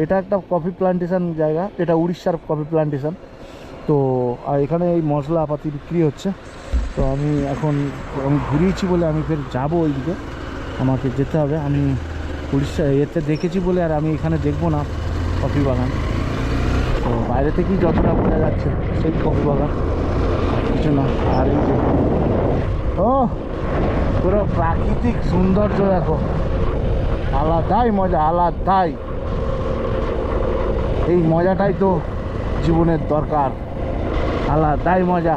এটা একটা coffee plantation জায়গা, এটা উড়িষ্যার কফি প্লান্টেশন। তো আর এখানে এই মশলাপাতি বিক্রি হচ্ছে। তো আমি ঘুরিয়েছি বলে আমি ফের যাবো ওইদিকে, আমাকে যেতে হবে। আমি উড়িষ্যা এতে দেখেছি বলে আর আমি এখানে দেখবো না কফি বাগান। তো বাইরে থেকেই যতটা বোঝা যাচ্ছে সেই কফি বাগান, কিছু না। আর এই যে ও পুরো প্রাকৃতিক সৌন্দর্য দেখো, আলাদাই মজা, আলাদাই। এই মজাটাই তো জীবনের দরকার, আলাদাই মজা।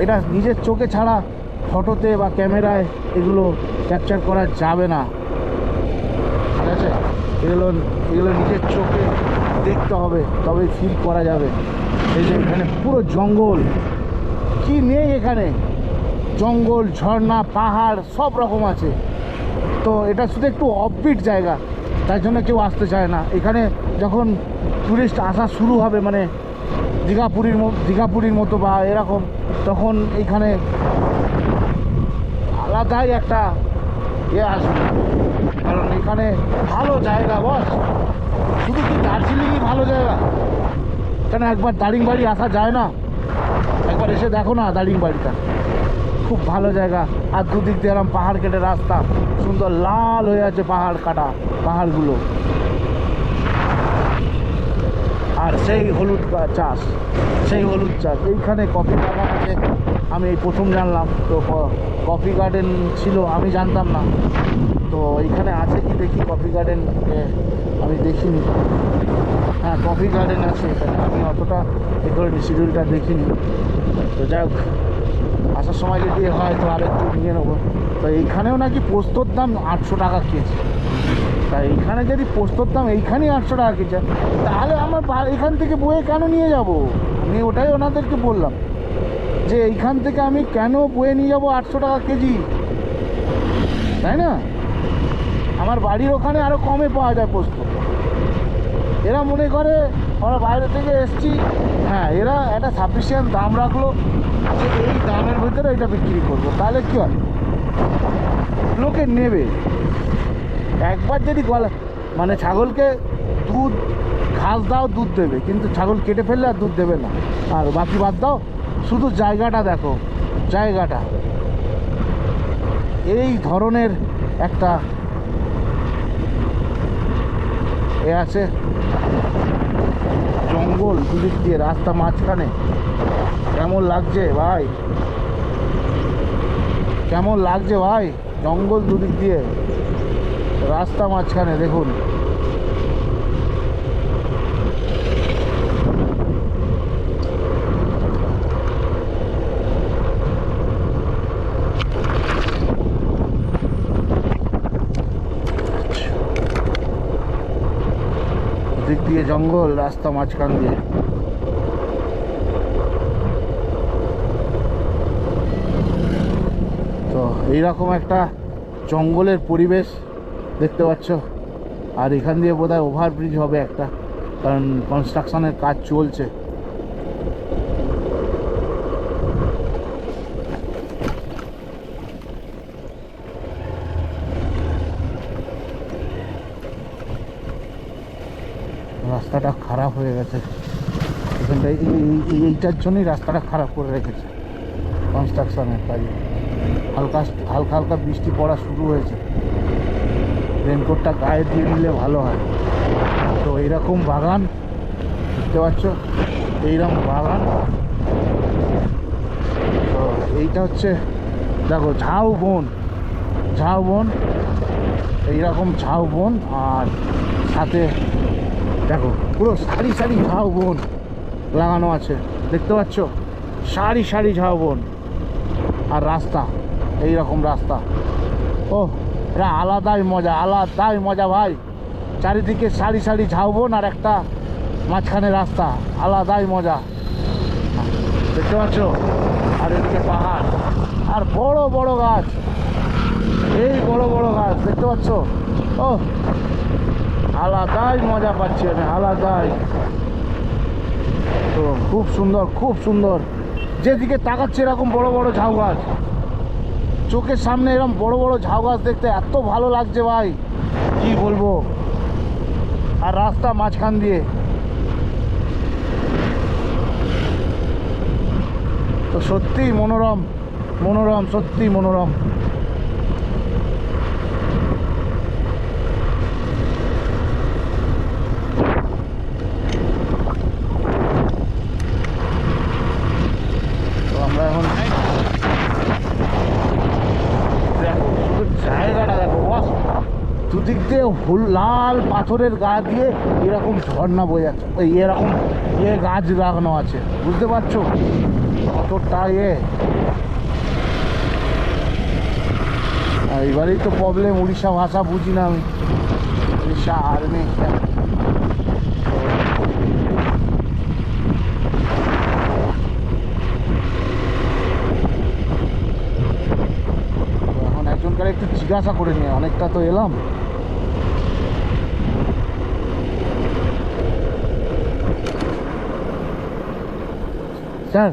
এটা নিজের চোখে ছাড়া ফটোতে বা ক্যামেরায় এগুলো ক্যাপচার করা যাবে না, ঠিক আছে? এগুলো নিজের চোখে দেখতে হবে, তবে ফিল করা যাবে। এই যে এখানে পুরো জঙ্গল, কি নেই এখানে? জঙ্গল, ঝর্ণা, পাহাড় সব রকম আছে। তো এটা শুধু একটু অফবিট জায়গা, তাই জন্য কেউ আসতে চায় না এখানে। যখন টুরিস্ট আসা শুরু হবে, মানে দীঘাপুরীর মতো বা এরকম, তখন এইখানে আলাদাই একটা আসবে। কারণ এখানে ভালো জায়গা বস, শুধু কি দার্জিলিংই ভালো জায়গা? কেন একবার দারিংবাড়ি আসা যায় না? একবার এসে দেখো না দারিংবাড়িটা, খুব ভালো জায়গা। আর দুদিক দিয়ে এরকম পাহাড় কেটে রাস্তা, সুন্দর লাল হয়ে আছে পাহাড় কাটা পাহাড়গুলো। আর সেই হলুদ চাষ, এইখানে কফি বাগান আছে, আমি এই প্রথম জানলাম। তো কফি গার্ডেন ছিল, আমি জানতাম না। তো এইখানে আছে কি দেখি, কফি গার্ডেন আমি দেখিনি। হ্যাঁ, কফি গার্ডেন আছে এখানে, আমি অতটা এ করিনি, শিডিউলটা দেখিনি। তো যাই হোক, আসার সময় যদি হয় তো আর একটু নিয়ে নেবো। তো এইখানেও নাকি পোস্তর দাম 800 টাকা কেজি। তাই এইখানে যদি পোস্তর দাম এইখানেই 800 টাকা কেজি, তাহলে আমার এখান থেকে বয়ে কেন নিয়ে যাব? আমি ওটাই ওনাদেরকে বললাম যে এইখান থেকে আমি কেন বয়ে নিয়ে যাব 800 টাকা কেজি, তাই না? আমার বাড়ির ওখানে আরও কমে পাওয়া যায় পোস্ত। এরা মনে করে আমরা বাইরে থেকে এসছি, হ্যাঁ, এরা একটা সাফিসিয়েন্ট দাম রাখলো যে এই দামের ভিতরে এটা বিক্রি করবো, তাহলে কী হয়? লোকে নেবে। একবার যদি মানে ছাগলকে দুধ ঘাস দাও, দুধ দেবে, কিন্তু ছাগল কেটে ফেললে আর দুধ দেবে না। আর বাকি বাদ দাও, শুধু জায়গাটা দেখো, জায়গাটা এই ধরনের একটা আছে, জঙ্গল দুদিক দিয়ে, রাস্তা মাঝখানে। কেমন লাগছে ভাই, কেমন লাগছে ভাই? জঙ্গল দুদিক দিয়ে, রাস্তা মাঝখানে, দেখুন। দিক দিয়ে জঙ্গল, রাস্তা মাঝখান দিয়ে। তো এইরকম একটা জঙ্গলের পরিবেশ দেখতে পাচ্ছ। আর এখান দিয়ে বোধহয় ওভারব্রিজ হবে একটা, কারণ কনস্ট্রাকশনের কাজ চলছে। রাস্তাটা খারাপ হয়ে গেছে এখানটায়, এইটার জন্যই রাস্তাটা খারাপ করে রেখেছে কনস্ট্রাকশনের কাজে। হালকা হালকা বৃষ্টি পড়া শুরু হয়েছে, রেনকোটটা গায়ে দিয়ে নিলে ভালো হয়। তো এইরকম বাগান দেখতে পাচ্ছ, এইরকম বাগান। তো এইটা হচ্ছে দেখো ঝাউবন, এইরকম ঝাউবন। আর সাথে দেখো পুরো সারি সারি ঝাউবন লাগানো আছে, দেখতে পাচ্ছ, সারি সারি ঝাউবন। আর রাস্তা, এইরকম রাস্তা। ও, এটা আলাদাই মজা ভাই। চারিদিকে সারি সারি ঝাউবন আর একটা মাঝখানে রাস্তা, আলাদাই মজা, দেখতে পাচ্ছ। আর এদিকে পাহাড় আর বড় বড় গাছ, এই বড় বড় গাছ দেখতে পাচ্ছ। ও, আলাদাই মজা পাচ্ছি আমি, আলাদাই। তো খুব সুন্দর, যেদিকে তাকাচ্ছে এরকম বড় বড় ঝাউ গাছ, চোখের সামনে এরকম বড় বড় ঝাউ গাছ দেখতে এত ভালো লাগছে ভাই, কি বলবো। আর রাস্তা মাঝখান দিয়ে। তো সত্যি মনোরম, মনোরম, সত্যি মনোরম। তো আমরা এখন দেখো শুধু জায়গাটা দেখো, দুদিক দিয়ে লাল পাথরের গা দিয়ে এরকম ঝর্ণা বয়ে যাচ্ছে, এরকম গাছ লাগানো আছে, বুঝতে পারছো কতটা আর এবারেই তো প্রবলেম, উড়িষ্যা ভাষা বুঝি না আমি, উড়িষ্যা আর্মি। এখন একজনকার একটু জিজ্ঞাসা করে নিয়ে, অনেকটা তো এলাম। স্যার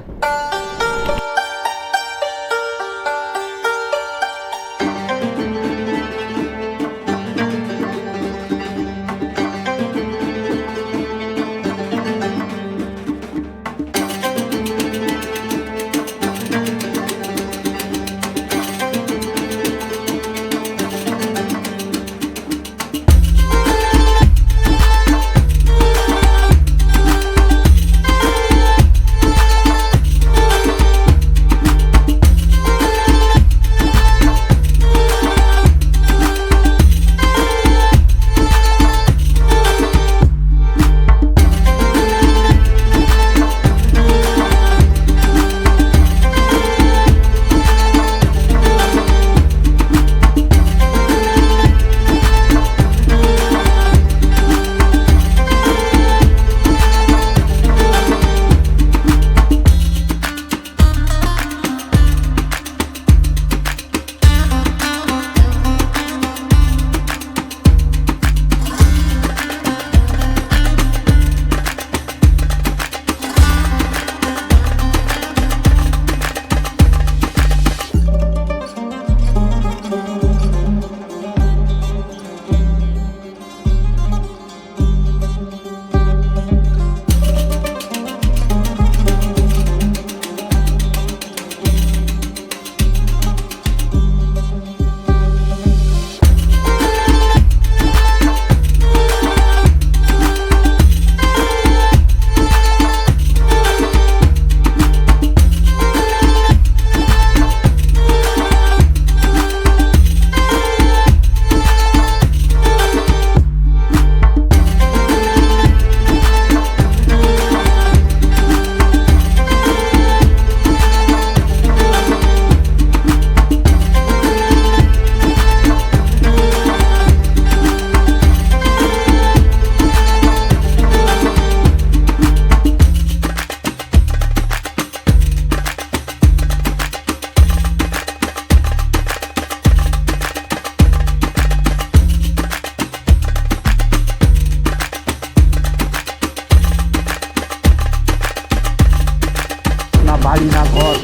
বাড়ি না ঘর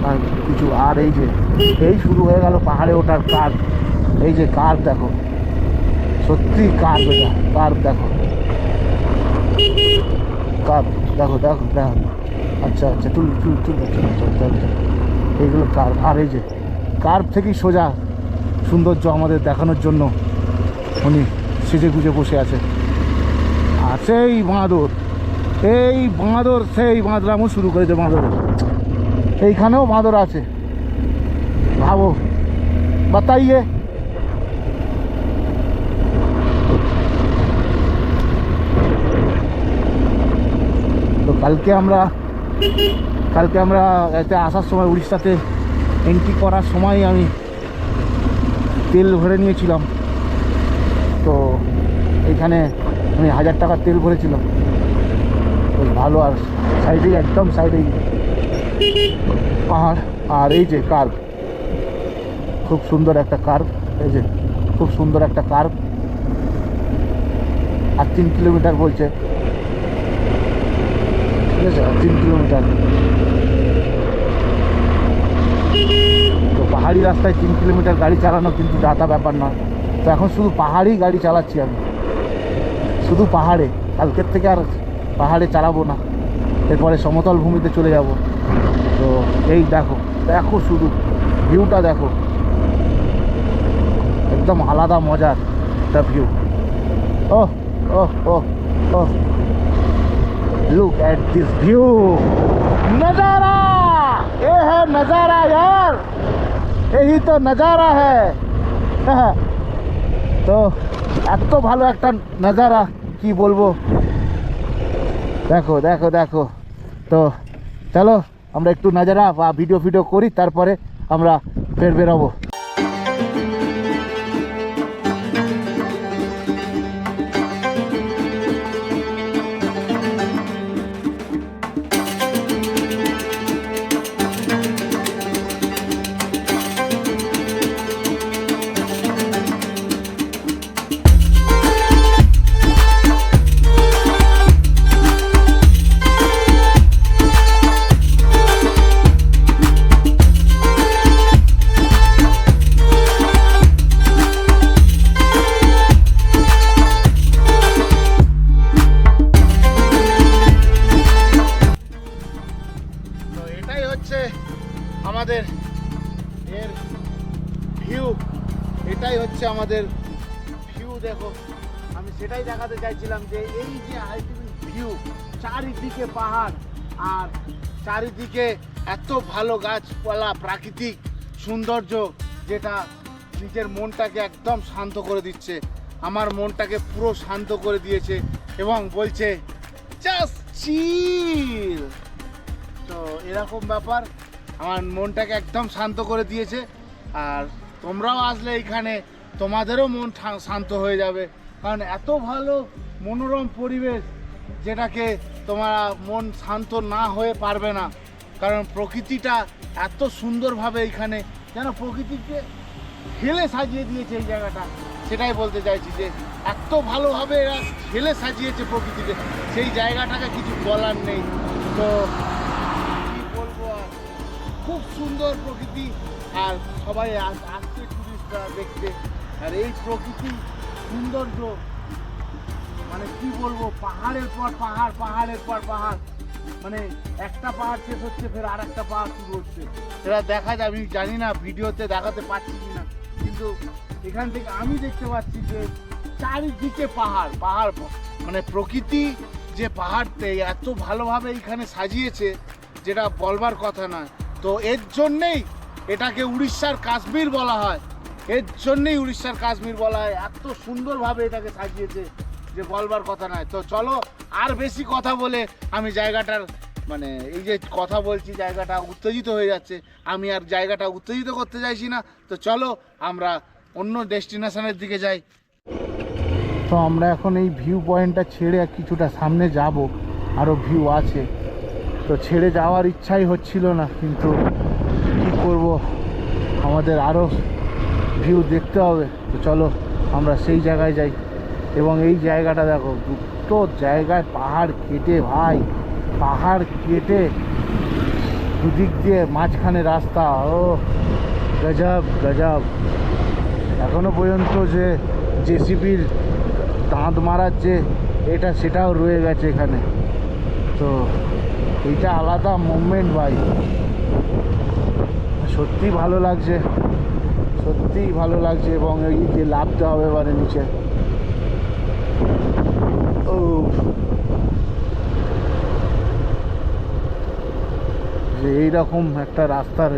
আর কিছু, আর এই শুরু হয়ে গেল পাহাড়ে ওঠার কার্ভ। এই যে কার্ভ দেখো, সত্যি কার্ভ, এটা কার্ভ দেখো, কার্ভ দেখো দেখো দেখো। আচ্ছা আচ্ছা, চুল চুল চুল চল, এইগুলো কার্ভ। আর এই যে কার্ভ থেকেই সোজা সৌন্দর্য আমাদের দেখানোর জন্য উনি সেজে গুজে বসে আছে। আর সেই বাঁদর, এই বাঁদর, সেই বাঁদরামও শুরু করেছে বাঁদর। এইখানেও বাঁদর আছে, ভাবো, বাতাইয়ে। তো কালকে আমরা এতে আসার সময়, উড়িষ্যাতে এন্ট্রি করার সময় আমি তেল ভরে নিয়েছিলাম। তো এইখানে আমি 1000 টাকার তেল ভরেছিলাম, বেশ ভালো। আর সাইডেই, একদম সাইডেই পাহাড়। আর এই যে কার্ভ, খুব সুন্দর একটা কার্ভ, এই যে খুব সুন্দর একটা কার্ভ। আর 3 কিলোমিটার বলছে, ঠিক আছে, 3 কিলোমিটার। তো পাহাড়ি রাস্তায় 3 কিলোমিটার গাড়ি চালানো কিন্তু যাতা ব্যাপার না। তো এখন শুধু পাহাড়ি গাড়ি চালাচ্ছি আমি, শুধু পাহাড়ে, কালকের থেকে আর পাহাড়ে চালাবো না, এরপরে সমতল ভূমিতে চলে যাব। তো এই দেখো দেখো শুধু ভিউটা দেখো, একদম আলাদা মজার একটা view. Oh oh oh oh, look at this view, नजारा, ये है नजारा यार, यही तो नजारा है। তো এত ভালো একটা নজারা কি বলবো, দেখো দেখো দেখো। তো চলো আমরা একটু নজারা বা ভিডিও করি, তারপরে আমরা ফের বেরোবো। আমাদের এর ভিউ, এটাই হচ্ছে আমাদের ভিউ। দেখো আমি সেটাই দেখাতে চাইছিলাম যে এই যে আলটিমেট ভিউ, চারিদিকে পাহাড় আর চারিদিকে এত ভালো গাছপালা, প্রাকৃতিক সৌন্দর্য, যেটা নিজের মনটাকে একদম শান্ত করে দিচ্ছে। আমার মনটাকে পুরো শান্ত করে দিয়েছে এবং বলছে জাস্ট চিল। তো এরকম ব্যাপার, আমার মনটাকে একদম শান্ত করে দিয়েছে। আর তোমরাও আসলে এখানে তোমাদেরও মন শান্ত হয়ে যাবে, কারণ এত ভালো মনোরম পরিবেশ, যেটাকে তোমার মন শান্ত না হয়ে পারবে না। কারণ প্রকৃতিটা এত সুন্দরভাবে এখানে যেন প্রকৃতিকে ঢেলে সাজিয়ে দিয়েছে এই জায়গাটা, সেটাই বলতে চাইছি যে এত ভালোভাবে এরা ঢেলে সাজিয়েছে প্রকৃতিকে, সেই জায়গাটাকে কিছু বলার নেই। তো কি বলবো, আর খুব সুন্দর প্রকৃতি, আর সবাই আসছে টুরিস্টরা দেখতে। আর এই প্রকৃতি সৌন্দর্য মানে কি বলবো, পাহাড়ের পর পাহাড়, পাহাড়ের পর পাহাড়, মানে একটা পাহাড় শেষ হচ্ছে ফের আর একটা পাহাড় শুরু হচ্ছে। এরা দেখা যায়, আমি জানি না ভিডিওতে দেখাতে পাচ্ছি কিনা, কিন্তু এখান থেকে আমি দেখতে পাচ্ছি যে চারিদিকে পাহাড় পাহাড়, মানে প্রকৃতি যে পাহাড়তে এত ভালোভাবে এখানে সাজিয়েছে যেটা বলবার কথা নয়। তো এর জন্যেই এটাকে উড়িষ্যার কাশ্মীর বলা হয়, এর জন্যেই উড়িষ্যার কাশ্মীর বলা হয়। এত সুন্দরভাবে এটাকে সাজিয়েছে যে বলবার কথা নয়। তো চলো, আর বেশি কথা বলে আমি জায়গাটার, মানে এই যে কথা বলছি জায়গাটা উত্তেজিত হয়ে যাচ্ছে, আমি আর জায়গাটা উত্তেজিত করতে চাইছি না। তো চলো আমরা অন্য ডেস্টিনেশনের দিকে যাই। তো আমরা এখন এই ভিউ পয়েন্টটা ছেড়ে কিছুটা সামনে যাব, আরও ভিউ আছে। তো ছেড়ে যাওয়ার ইচ্ছাই হচ্ছিল না, কিন্তু কি করব, আমাদের আরও ভিউ দেখতে হবে। তো চলো আমরা সেই জায়গায় যাই। এবং এই জায়গাটা দেখো, দুটো জায়গায় পাহাড় কেটে, ভাই পাহাড় কেটে দুদিক দিয়ে মাঝখানে রাস্তা। ও গজব গজব, এখনো পর্যন্ত যে জেসিবির দাঁত মারার যে এটা, সেটাও রয়ে গেছে এখানে। তো এইটা আলাদা মুভমেন্ট ভাই, সত্যি ভালো লাগছে, সত্যিই ভালো লাগছে। এবং এই যে লাফতে হবে এবারে নিচে, ও যে এইরকম একটা রাস্তার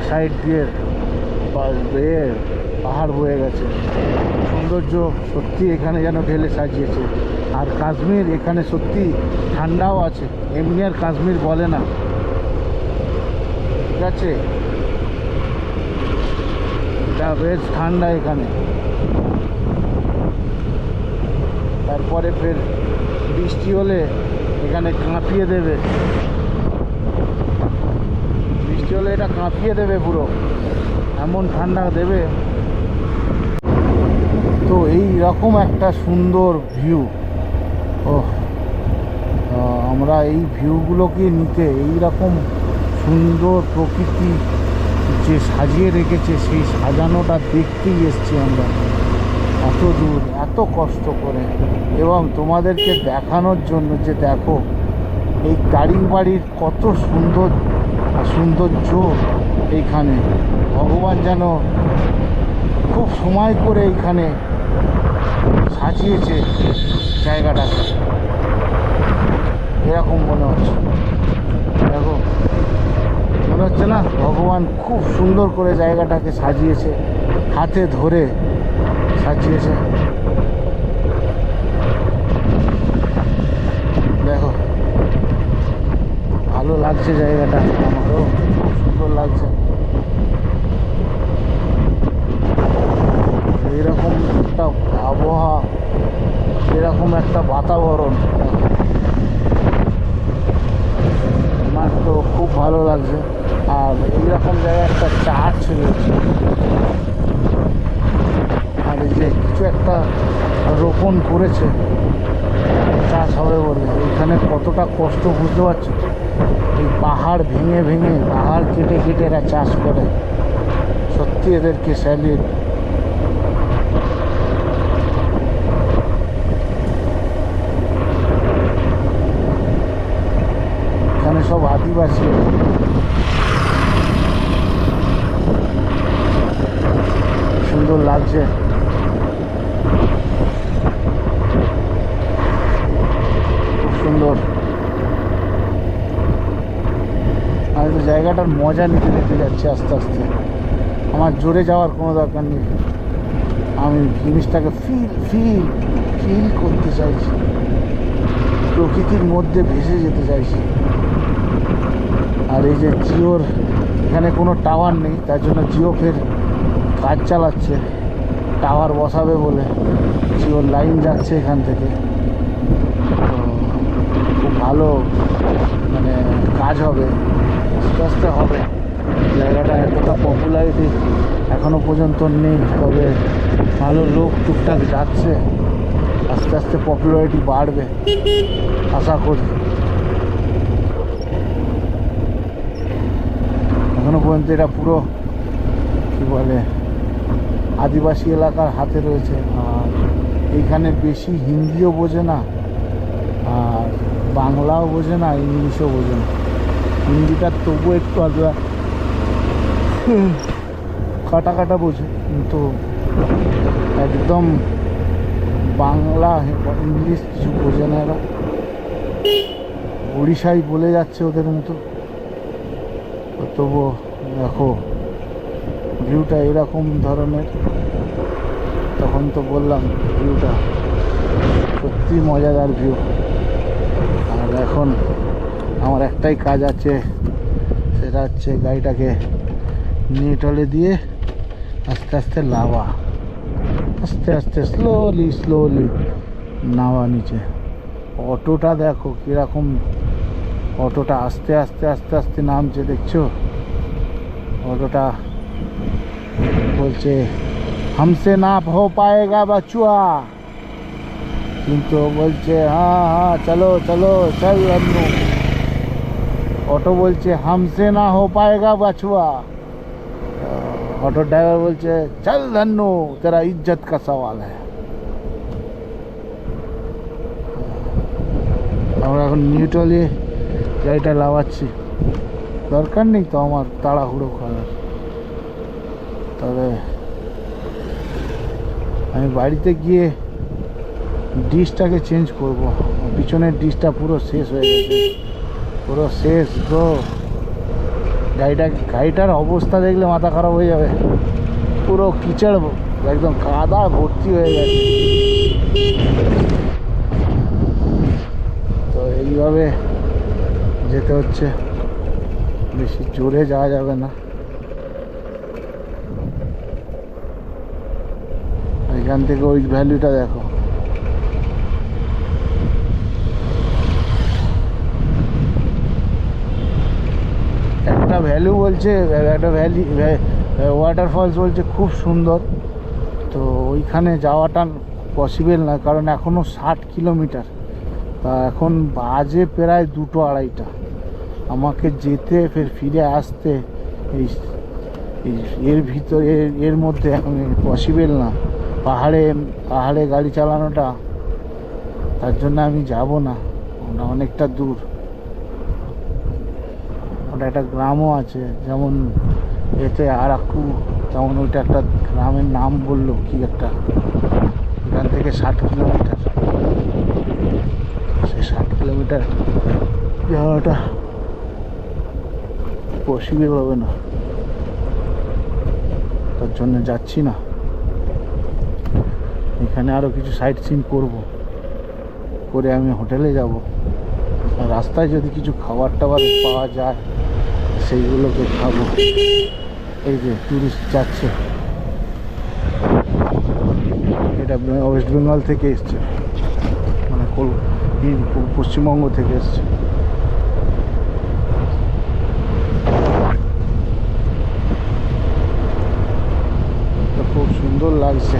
সাইড দিয়ে পাহাড় বয়ে গেছে, সৌন্দর্য সত্যি এখানে যেন ঢেলে সাজিয়েছে। আর কাশ্মীর এখানে সত্যি ঠান্ডাও আছে, এমনি আর কাশ্মীর বলে না, ঠিক আছে, এটা বেশ ঠান্ডা এখানে। তারপরে ফের বৃষ্টি হলে এখানে কাঁপিয়ে দেবে, বৃষ্টি হলে এটা কাঁপিয়ে দেবে পুরো, এমন ঠান্ডা দেবে। তো এই রকম একটা সুন্দর ভিউ, ও আমরা এই ভিউগুলোকে নিতে, এই রকম সুন্দর প্রকৃতি যে সাজিয়ে রেখেছে, সেই সাজানোটা দেখতেই এসছি আমরা। এত দূর এত কষ্ট করে, এবং তোমাদেরকে দেখানোর জন্য যে দেখো এই দারিংবাড়ির কত সুন্দর সৌন্দর্য এইখানে। ভগবান যেন খুব সময় করে এইখানে সাজিয়েছে জায়গাটাকে, এরকম মনে হচ্ছে। দেখো মনে হচ্ছে না ভগবান খুব সুন্দর করে জায়গাটাকে সাজিয়েছে, হাতে ধরে সাজিয়েছে। দেখো ভালো লাগছে জায়গাটা, আমারও খুব সুন্দর লাগছে। এরকম একটা আবহাওয়া, এরকম একটা বাতাবরণ আমার তো খুব ভালো লাগছে। আর এইরকম জায়গায় একটা চার্চ রয়েছে, আর এই যে কিছু একটা রোপণ করেছে চাষ হবে বলে। এখানে কতটা কষ্ট বুঝতে পারছো, এই পাহাড় ভেঙে ভেঙে পাহাড় কেটে কেটে এরা চাষ করে, সত্যি এদেরকে স্যালিউট। এখানে সব আদিবাসী, সুন্দর লাগছে। খুব সুন্দর। আমি তো জায়গাটার মজা নিতে নিতে যাচ্ছি আস্তে আস্তে, আমার জোরে যাওয়ার কোনো দরকার নেই। আমি জিনিসটাকে ফিল করতে চাইছি, প্রকৃতির মধ্যে ভেসে যেতে চাইছি। আর এই যে জিওর এখানে কোনো টাওয়ার নেই, তার জন্য জিও ফের কাজ চালাচ্ছে টাওয়ার বসাবে বলে। জিওর লাইন যাচ্ছে এখান থেকে, তো খুব ভালো মানে কাজ হবে, আস্তে আস্তে হবে। জায়গাটা এতটা পপুলারিটি এখনো পর্যন্ত নেই, তবে ভালো লোক টুকটাক যাচ্ছে, আস্তে আস্তে পপুলারিটি বাড়বে আশা করি। এখনো পর্যন্ত এটা পুরো কী বলে আদিবাসী এলাকার হাতে রয়েছে। আর এইখানে বেশি হিন্দিও বোঝে না, আর বাংলাও বোঝে না, ইংলিশও বোঝে না। হিন্দিটা তবু একটু আলাদা কাটা কাটা বোঝে, কিন্তু একদম বাংলা ইংলিশ কিছু বোঝে না এরা, উড়িষ্যাই বলে যাচ্ছে ওদের মতো। তবুও দেখো ভিউটা এরকম ধরনের, তখন তো বললাম ভিউটা সত্যি মজাদার ভিউ। আর এখন আমার একটাই কাজ আছে, সেটা হচ্ছে গাড়িটাকে নিউট্রালে দিয়ে আস্তে আস্তে নামা, আস্তে আস্তে স্লোলি নামা নিচে। অটোটা দেখো কীরকম, অটোটা আস্তে আস্তে আস্তে আস্তে নামছে, দেখছো? অটোটা বলছে হামসে না হো পায়েগা বাচুয়া, কিন্তু বলছে হ্যাঁ চলো চলো চল अन्नू। অটো বলছে হামসে না হো পায়েগা বাচুয়া, অটো ড্রাইভার বলছে চল अन्नू तेरा इज्जत का सवाल है। আমরা এখন নিউট্রালি গাড়িটা লাগাচ্ছি, দরকার নেই তো আমার তাড়াহুড়ো করার। তবে আমি বাড়িতে গিয়ে ডিশটাকে চেঞ্জ করব, পিছনের ডিশটা পুরো শেষ হয়ে গেছে, পুরো শেষ তো। গাড়িটার অবস্থা দেখলে মাথা খারাপ হয়ে যাবে, পুরো কিচড় একদম কাদা ভর্তি হয়ে গেছে। তো এইভাবে যেতে হচ্ছে, বেশি জোরে যাওয়া যাবে না। এখান থেকে ওই ভ্যালিটা দেখো, একটা ভ্যালু বলছে, একটা ওয়াটারফলস বলছে খুব সুন্দর। তো ওইখানে যাওয়াটা পসিবল না, কারণ এখনও 60 কিলোমিটার, তা এখন বাজে প্রায় 2-2:30। আমাকে যেতে ফের ফিরে আসতে এর ভিতরে এর মধ্যে এখন পসিবল না। পাহাড়ে পাহাড়ে গাড়ি চালানোটা, তার জন্য আমি যাব না, ওটা অনেকটা দূর। ওটা একটা গ্রামও আছে, যেমন এতে আরাকু, তেমন ওইটা একটা গ্রামের নাম বললো কি একটা, এখান থেকে 60 কিলোমিটার। সেই 60 কিলোমিটার যাওয়াটা পসিবল হবে না, তার জন্য যাচ্ছি না। এখানে আরও কিছু সাইট সিন করবো, করে আমি হোটেলে যাব। আর রাস্তায় যদি কিছু খাবার টাবার পাওয়া যায় সেইগুলোকে খাবো। এই যে ট্যুরিস্ট যাচ্ছে, এটা ওয়েস্ট বেঙ্গল থেকে এসছে, মানে পশ্চিমবঙ্গ থেকে এসছে। খুব সুন্দর লাগছে।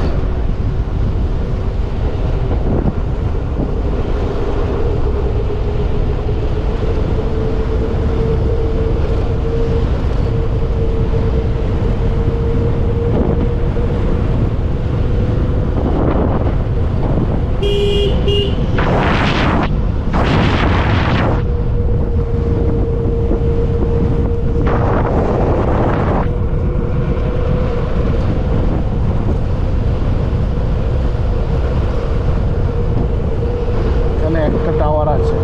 একটা টাওয়ার আছে,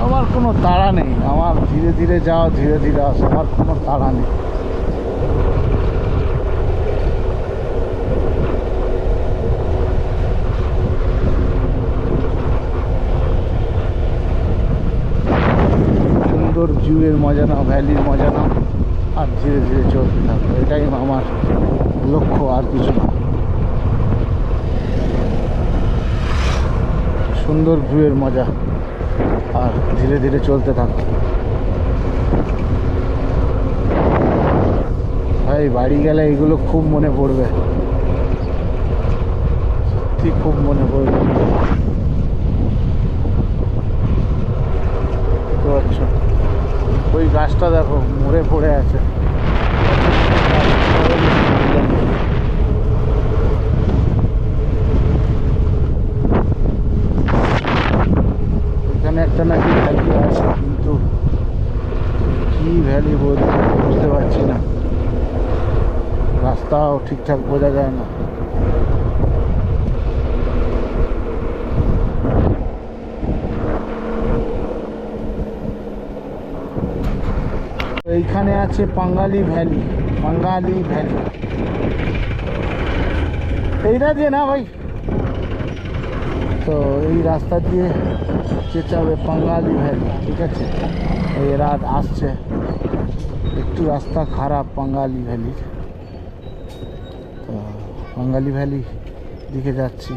আমার কোনো তাড়া নেই, আমার ধীরে ধীরে যাও ধীরে ধীরে আসো, আমার কোনো তাড়া নেই। সুন্দর ভিউয়ের মজা নাও, ভ্যালির মজা নাও, আর ধীরে ধীরে চলতে থাকো, এটাই আমার লক্ষ্য, আর কিছু না। সুন্দর ভিউয়ের মজা, আর ধীরে ধীরে চলতে থাকো। ভাই বাড়ি গেলে এগুলো খুব মনে পড়বে, সত্যি খুব মনে পড়বে। তো আচ্ছা, ওই গাছটা দেখো মরে পড়ে আছে। এখানে একটা নাকি ভ্যালি আছে, কিন্তু কি ভ্যালি বুঝতে পারছি না, রাস্তাও ঠিকঠাক বোঝা যায় না। এইখানে আছে পাঙ্গালি ভ্যালি, পাঙ্গালি ভ্যালি এইটা দিয়ে না ভাই, তো এই রাস্তা দিয়ে যেতে হবে পাঙ্গালি ভ্যালি, ঠিক আছে। এই রাত আসছে, একটু রাস্তা খারাপ পাঙ্গালি ভ্যালির, তো পাঙ্গালি ভ্যালি দিকে যাচ্ছি,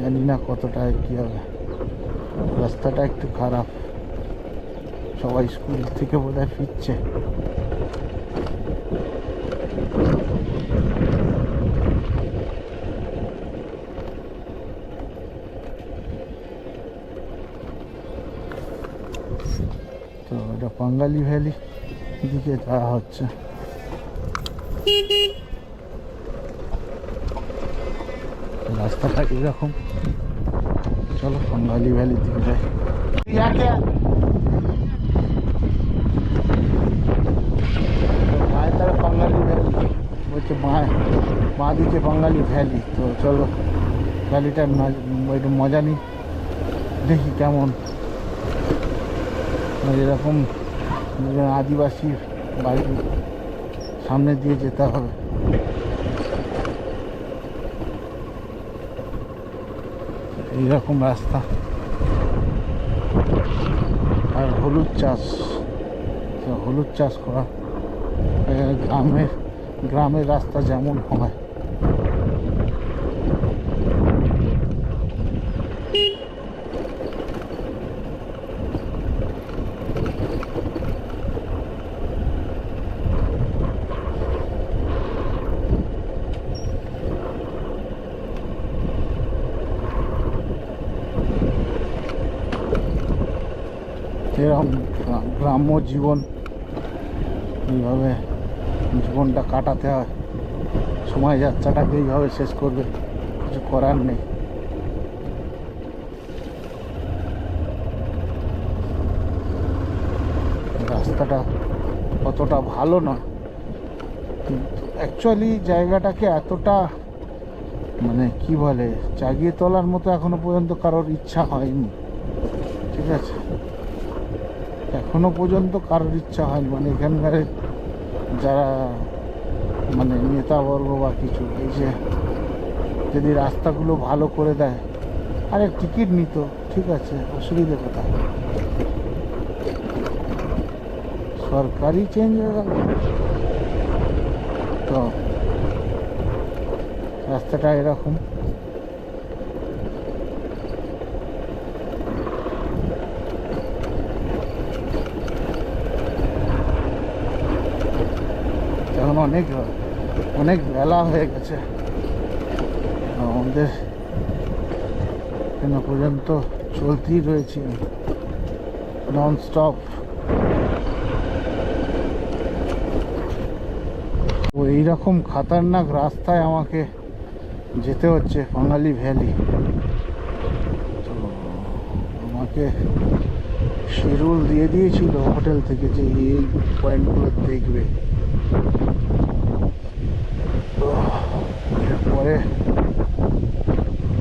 জানি না কতটা কী হবে, রাস্তাটা একটু খারাপ। সবাই স্কুল থেকে বোধহয় ফিরছে। তো এটা পাঙ্গালি ভ্যালি দিকে যাওয়া হচ্ছে। রাস্তাটা এরকম, চলো পাঙ্গালি ভ্যালির দিকে যাই। মায়ের দ্বারা পাঙ্গালি ভ্যালি বলছে, মা দিকে পাঙ্গালি ভ্যালি। তো চলো ভ্যালিটার একটু মজা নিই, দেখি কেমন। এরকম আদিবাসী বাড়ির সামনে দিয়ে যেতে হবে। এইরকম রাস্তা, আর হলুদ চাষ, হলুদ চাষ করা গ্রামের রাস্তা যেমন হয়। এরকম গ্রাম্য জীবন, এইভাবে জীবনটা কাটাতে হয়, সময় যাত্রাটাকে এইভাবে শেষ করবে, কিছু করার নেই। রাস্তাটা অতটা ভালো না, কিন্তু অ্যাকচুয়ালি জায়গাটাকে এতটা মানে কি বলে জাগিয়ে তোলার মতো এখনো পর্যন্ত কারোর ইচ্ছা হয়নি। ঠিক আছে, এখনো পর্যন্ত কারোর ইচ্ছা হয়নি, মানে এখানকার যারা মানে নেতাবর্গ বা কিছু, এই যে যদি রাস্তাগুলো ভালো করে দেয়, আরে টিকিট নিত, ঠিক আছে, অসুবিধে কোথায়? সরকারি চেঞ্জ হয়ে গেল তো রাস্তাটা এরকম। এখন অনেক অনেক বেলা হয়ে গেছে, আমাদের এখনো পর্যন্ত চলতেই রয়েছে নন স্টপ। তো এইরকম খাতারনাক রাস্তায় আমাকে যেতে হচ্ছে বাঙালি ভ্যালি। তো আমাকে শিডিউল দিয়ে দিয়েছিল হোটেল থেকে যে এই পয়েন্টগুলো দেখবে, তো এরপরে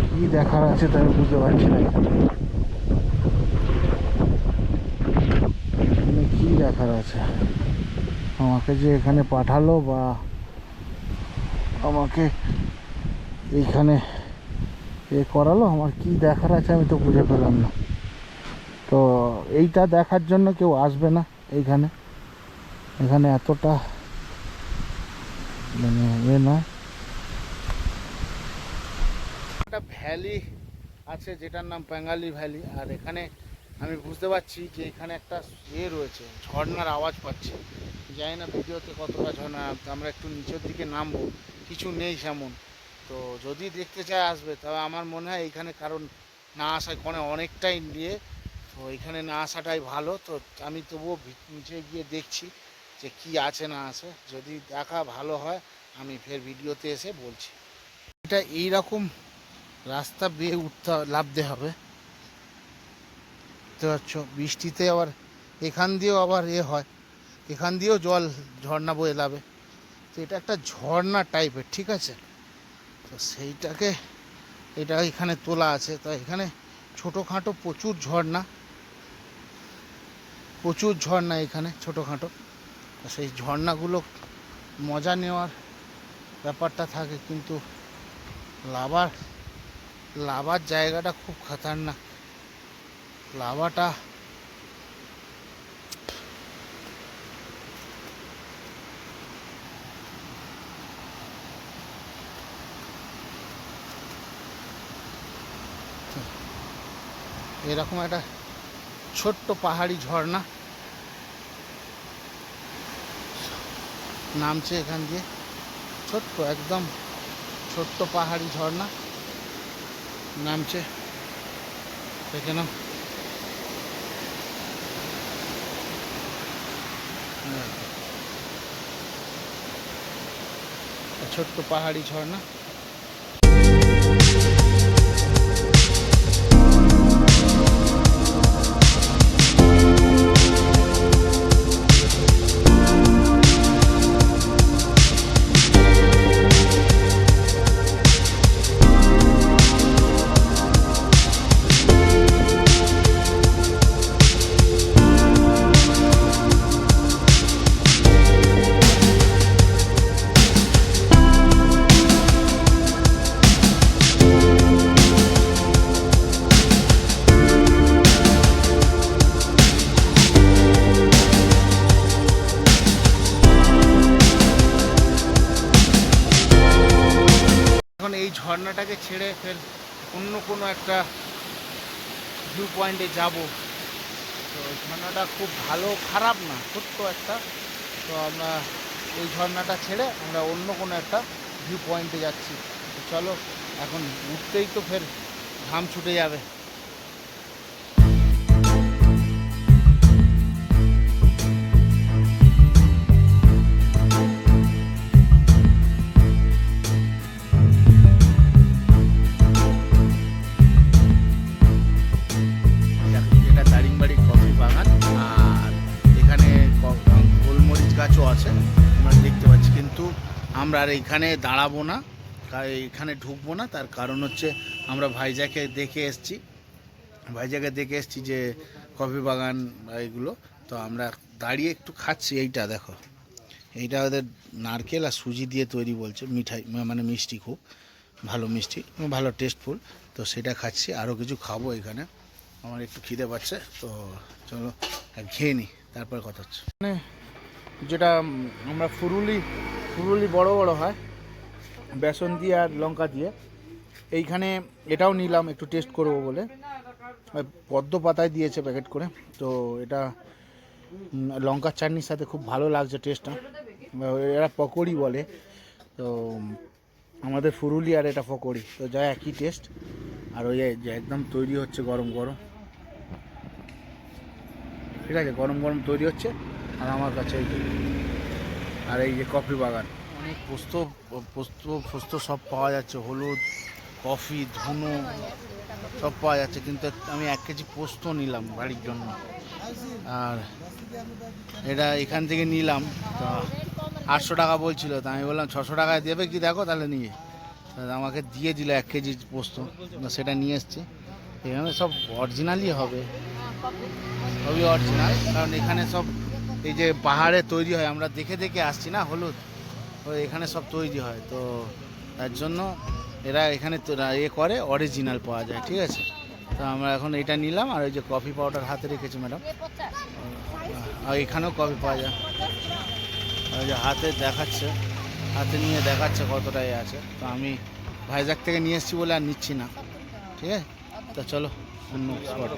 কি দেখার আছে তা আমি বুঝতে পারছি না। এখানে কি দেখার আছে? আমাকে যে এখানে পাঠালো বা আমাকে এইখানে করালো, আমার কি দেখার আছে আমি তো বুঝে পেলাম না। তো এইটা দেখার জন্য কেউ আসবে না এইখানে, এখানে এতটা মানে নয়। একটা ভ্যালি আছে যেটার নাম বাঙালি ভ্যালি, আর এখানে আমি বুঝতে পারছি যে এখানে একটা রয়েছে, ঝর্ণার আওয়াজ পাচ্ছি। জানি না ভিডিওতে কতটা ঝর্ণা, আমরা একটু নিচের দিকে নামবো, কিছু নেই সেমন। তো যদি দেখতে চায় আসবে, তবে আমার মনে হয় এইখানে কারণ না আসায় অনেকটাই নিয়ে, তো এখানে না আসাটাই ভালো। তো আমি তবুও নিচে গিয়ে দেখছি যে কি আছে না আছে, যদি দেখা ভালো হয় আমি ফের ভিডিওতে এসে বলছি। এটা এইরকম রাস্তা বেয়ে উঠতে নামতে হবে, বুঝতে পারছো? বৃষ্টিতে আবার এখান দিয়েও আবার হয়, এখান দিয়েও জল ঝর্ণা বয়ে যাবে। তো এটা একটা ঝর্ণা টাইপের, ঠিক আছে। তো সেইটাকে এটা এখানে তোলা আছে। তো এখানে ছোটোখাটো প্রচুর ঝর্ণা এখানে ছোটোখাটো। সেই ঝর্ণাগুলো মজা নেওয়ার ব্যাপারটা থাকে, কিন্তু লাভার জায়গাটা খুব খতরনাক। লাভাটা এরকম একটা ছোট্ট পাহাড়ি ঝর্ণা নামছে এখান দিয়ে, ছোট্ট একদম ছোট্ট পাহাড়ি ঝর্ণা নামছে। দেখে নাও, ছোট্ট পাহাড়ি ঝর্ণা। এখন এই ঝর্ণাটাকে ছেড়ে ফের অন্য কোনো একটা ভিউ পয়েন্টে যাব। তো ঝর্ণাটা খুব ভালো, খারাপ না, ছোট্ট একটা। তো আমরা এই ঝর্ণাটা ছেড়ে আমরা অন্য কোনো একটা ভিউ পয়েন্টে যাচ্ছি। তো চলো, এখন উঠতেই তো ফের ঘাম ছুটে যাবে। আমরা আর এইখানে দাঁড়াবো না, এইখানে ঢুকবো না। তার কারণ হচ্ছে আমরা ভাইজাকে দেখে এসেছি যে কফি বাগান এইগুলো। তো আমরা দাঁড়িয়ে একটু খাচ্ছি। এইটা দেখো, এইটা ওদের নারকেল আর সুজি দিয়ে তৈরি বলছে, মিঠাই মানে মিষ্টি, খুব ভালো মিষ্টি, ভালো টেস্টফুল। তো সেটা খাচ্ছি, আরও কিছু খাবো এখানে। আমার একটু খিদে পাচ্ছে, তো চলো খেয়ে নিই, তারপর কথা হচ্ছে। মানে যেটা আমরা ফুরুলি বড় বড় হয় বেসন দিয়ে আর লঙ্কা দিয়ে, এইখানে এটাও নিলাম একটু টেস্ট করবো বলে। পদ্ম পাতায় দিয়েছে প্যাকেট করে। তো এটা লঙ্কার চাটনির সাথে খুব ভালো লাগছে টেস্টটা। এরা পকোড়ি বলে, তো আমাদের ফুরুলি আর এটা পকোড়ি, তো যা একই টেস্ট। আর ওই যে একদম তৈরি হচ্ছে গরম গরম, ঠিক আছে, গরম গরম তৈরি হচ্ছে। আর আমার কাছে আর এই যে কফি বাগান, অনেক পোস্ত সব পাওয়া যাচ্ছে, হলুদ, কফি, ধুনো সব পাওয়া যাচ্ছে। কিন্তু আমি 1 কেজি পোস্ত নিলাম বাড়ির জন্য। আর এটা এখান থেকে নিলাম, তা 800 টাকা বলছিল। তা আমি বললাম 600 টাকায় দেবে কি দেখো, তাহলে নিয়ে আমাকে দিয়ে দিল 1 কেজি পোস্ত। সেটা নিয়ে এসছি। এখানে সব অরিজিনালই হবে, সবই অরিজিনাল, কারণ এখানে সব এই যে পাহাড়ে তৈরি হয়, আমরা দেখে দেখে আসছি না হলুদ, এখানে সব তৈরি হয়। তো তার জন্য এরা এখানে করে, অরিজিনাল পাওয়া যায়, ঠিক আছে। তো আমরা এখন এটা নিলাম। আর ওই যে কফি পাউডার হাতে রেখেছি ম্যাডাম, আর এখানেও কফি পাওয়া যায়। ওই যে হাতে নিয়ে দেখাচ্ছে কতটাই আছে। তো আমি ভাইজাগ থেকে নিয়ে এসেছি বলে আর নিচ্ছি না, ঠিক আছে। তো চলো অন্য স্পট।